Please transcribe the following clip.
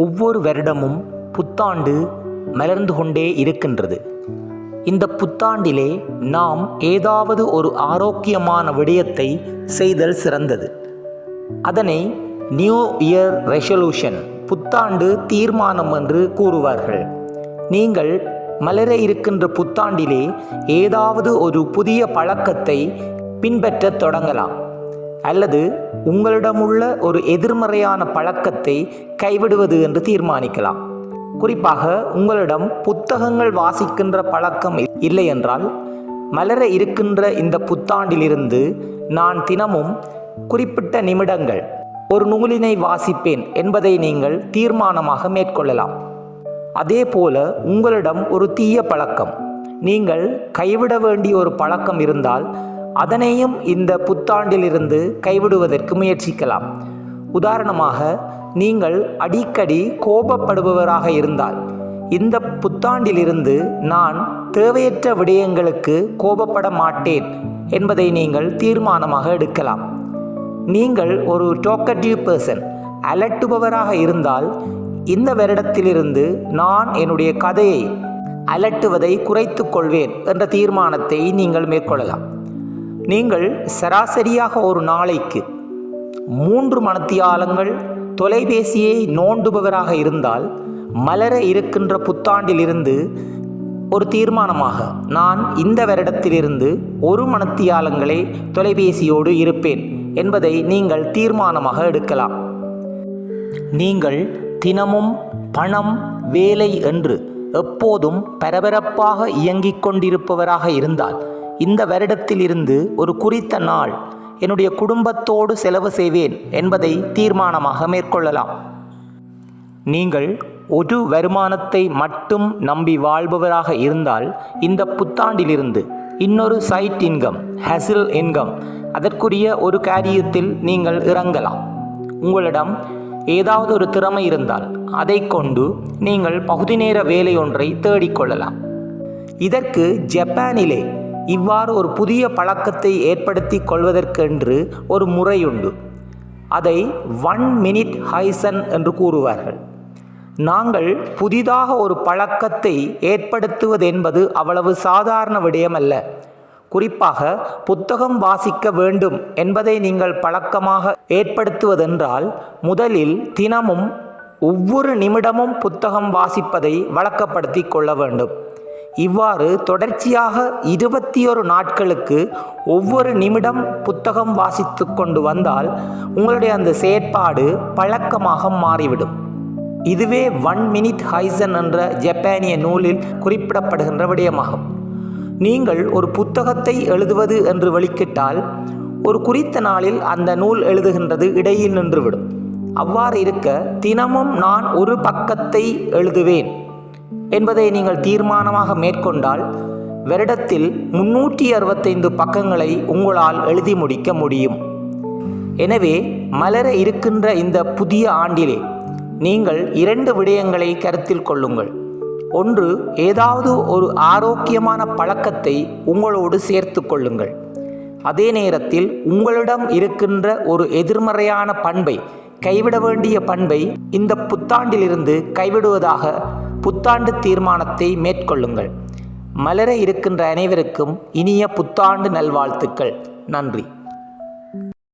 ஒவ்வொரு வருடமும் புத்தாண்டு மலர்ந்து கொண்டே இருக்கின்றது. இந்த புத்தாண்டிலே நாம் ஏதாவது ஒரு ஆரோக்கியமான விடயத்தை செய்தல் சிறந்தது. அதனை நியூ இயர் ரெசல்யூஷன், புத்தாண்டு தீர்மானம் என்று கூறுவார்கள். நீங்கள் மலர இருக்கின்ற புத்தாண்டிலே ஏதாவது ஒரு புதிய பழக்கத்தை பின்பற்றத் தொடங்கலாம், அல்லது உங்களிடமுள்ள ஒரு எதிர்மறையான பழக்கத்தை கைவிடுவது என்று தீர்மானிக்கலாம். குறிப்பாக உங்களிடம் புத்தகங்கள் வாசிக்கின்ற பழக்கம் இல்லை என்றால், மலர இருக்கின்ற இந்த புத்தாண்டிலிருந்து நான் தினமும் குறிப்பிட்ட நிமிடங்கள் ஒரு நூலினை வாசிப்பேன் என்பதை நீங்கள் தீர்மானமாக மேற்கொள்ளலாம். அதே போல உங்களிடம் ஒரு தீய பழக்கம், நீங்கள் கைவிட வேண்டிய ஒரு பழக்கம் இருந்தால் அதனையும் இந்த புத்தாண்டிலிருந்து கைவிடுவதற்கு முயற்சிக்கலாம். உதாரணமாக, நீங்கள் அடிக்கடி கோபப்படுபவராக இருந்தால் இந்த புத்தாண்டிலிருந்து நான் தேவையற்ற விடயங்களுக்கு கோபப்பட மாட்டேன் என்பதை நீங்கள் தீர்மானமாக எடுக்கலாம். நீங்கள் ஒரு டாக்கட்டிவ் பர்சன், அலட்டுபவராக இருந்தால் இந்த வருடத்திலிருந்து நான் என்னுடைய கதையை அலட்டுவதை குறைத்து கொள்வேன் என்ற தீர்மானத்தை நீங்கள் மேற்கொள்ளலாம். நீங்கள் சராசரியாக ஒரு நாளைக்கு 3 மணித்தியாலங்கள் தொலைபேசியை நோண்டுபவராக இருந்தால், மலர இருக்கின்ற புத்தாண்டிலிருந்து ஒரு தீர்மானமாக நான் இந்த வருடத்திலிருந்து 1 மணித்தியாலங்களே தொலைபேசியோடு இருப்பேன் என்பதை நீங்கள் தீர்மானமாக எடுக்கலாம். நீங்கள் தினமும் பணம், வேலை என்று எப்போதும் பரபரப்பாக இயங்கிக் கொண்டிருப்பவராக இருந்தால், இந்த வருடத்திலிருந்து ஒரு குறித்த நாள் என்னுடைய குடும்பத்தோடு செலவு செய்வேன் என்பதை தீர்மானமாக மேற்கொள்ளலாம். நீங்கள் ஒரு வருமானத்தை மட்டும் நம்பி வாழ்பவராக இருந்தால், இந்த புத்தாண்டிலிருந்து இன்னொரு சைட் இன்கம், ஹசில் இன்கம், அதற்குரிய ஒரு காரியத்தில் நீங்கள் இறங்கலாம். உங்களிடம் ஏதாவது ஒரு திறமை இருந்தால் அதை கொண்டு நீங்கள் பகுதி நேர வேலை ஒன்றை தேடிக்கொள்ளலாம். இதற்கு ஜப்பானிலே இவ்வாறு ஒரு புதிய பழக்கத்தை ஏற்படுத்தி கொள்வதற்கென்று ஒரு முறையுண்டு. அதை 1 மினிட் ஹைசன் என்று கூறுவார்கள். நாங்கள் புதிதாக ஒரு பழக்கத்தை ஏற்படுத்துவது என்பது அவ்வளவு சாதாரண விடயம் அல்ல. குறிப்பாக புத்தகம் வாசிக்க வேண்டும் என்பதை நீங்கள் பழக்கமாக ஏற்படுத்துவதென்றால், முதலில் தினமும் ஒவ்வொரு நிமிடமும் புத்தகம் வாசிப்பதை வழக்கப்படுத்தி கொள்ள வேண்டும். இவ்வாறு தொடர்ச்சியாக 21 நாட்களுக்கு ஒவ்வொரு நிமிடம் புத்தகம் வாசித்து கொண்டு வந்தால் உங்களுடைய அந்த செயற்பாடு பழக்கமாக மாறிவிடும். இதுவே 1 மினிட் ஹைசன் என்ற ஜப்பானிய நூலில் குறிப்பிடப்படுகின்ற விடயமாகும். நீங்கள் ஒரு புத்தகத்தை எழுதுவது என்று வெளிக்கிட்டால், ஒரு குறித்த நாளில் அந்த நூல் எழுதுகின்றது இடையில் நின்றுவிடும். அவ்வாறு இருக்க, தினமும் நான் ஒரு பக்கத்தை எழுதுவேன் என்பதை நீங்கள் தீர்மானமாக மேற்கொண்டால், வருடத்தில் 365 பக்கங்களை உங்களால் எழுதி முடிக்க முடியும். எனவே மலர இருக்கின்ற இந்த புதிய ஆண்டிலே நீங்கள் 2 விடயங்களை கருத்தில் கொள்ளுங்கள். ஒன்று, ஏதாவது ஒரு ஆரோக்கியமான பழக்கத்தை உங்களோடு சேர்த்து கொள்ளுங்கள். அதே நேரத்தில் உங்களிடம் இருக்கின்ற ஒரு எதிர்மறையான பண்பை, கைவிட வேண்டிய பண்பை இந்த புத்தாண்டிலிருந்து கைவிடுவதாக புத்தாண்டு தீர்மானத்தை மேற்கொள்ளுங்கள். மலர இருக்கின்ற அனைவருக்கும் இனிய புத்தாண்டு நல்வாழ்த்துக்கள். நன்றி.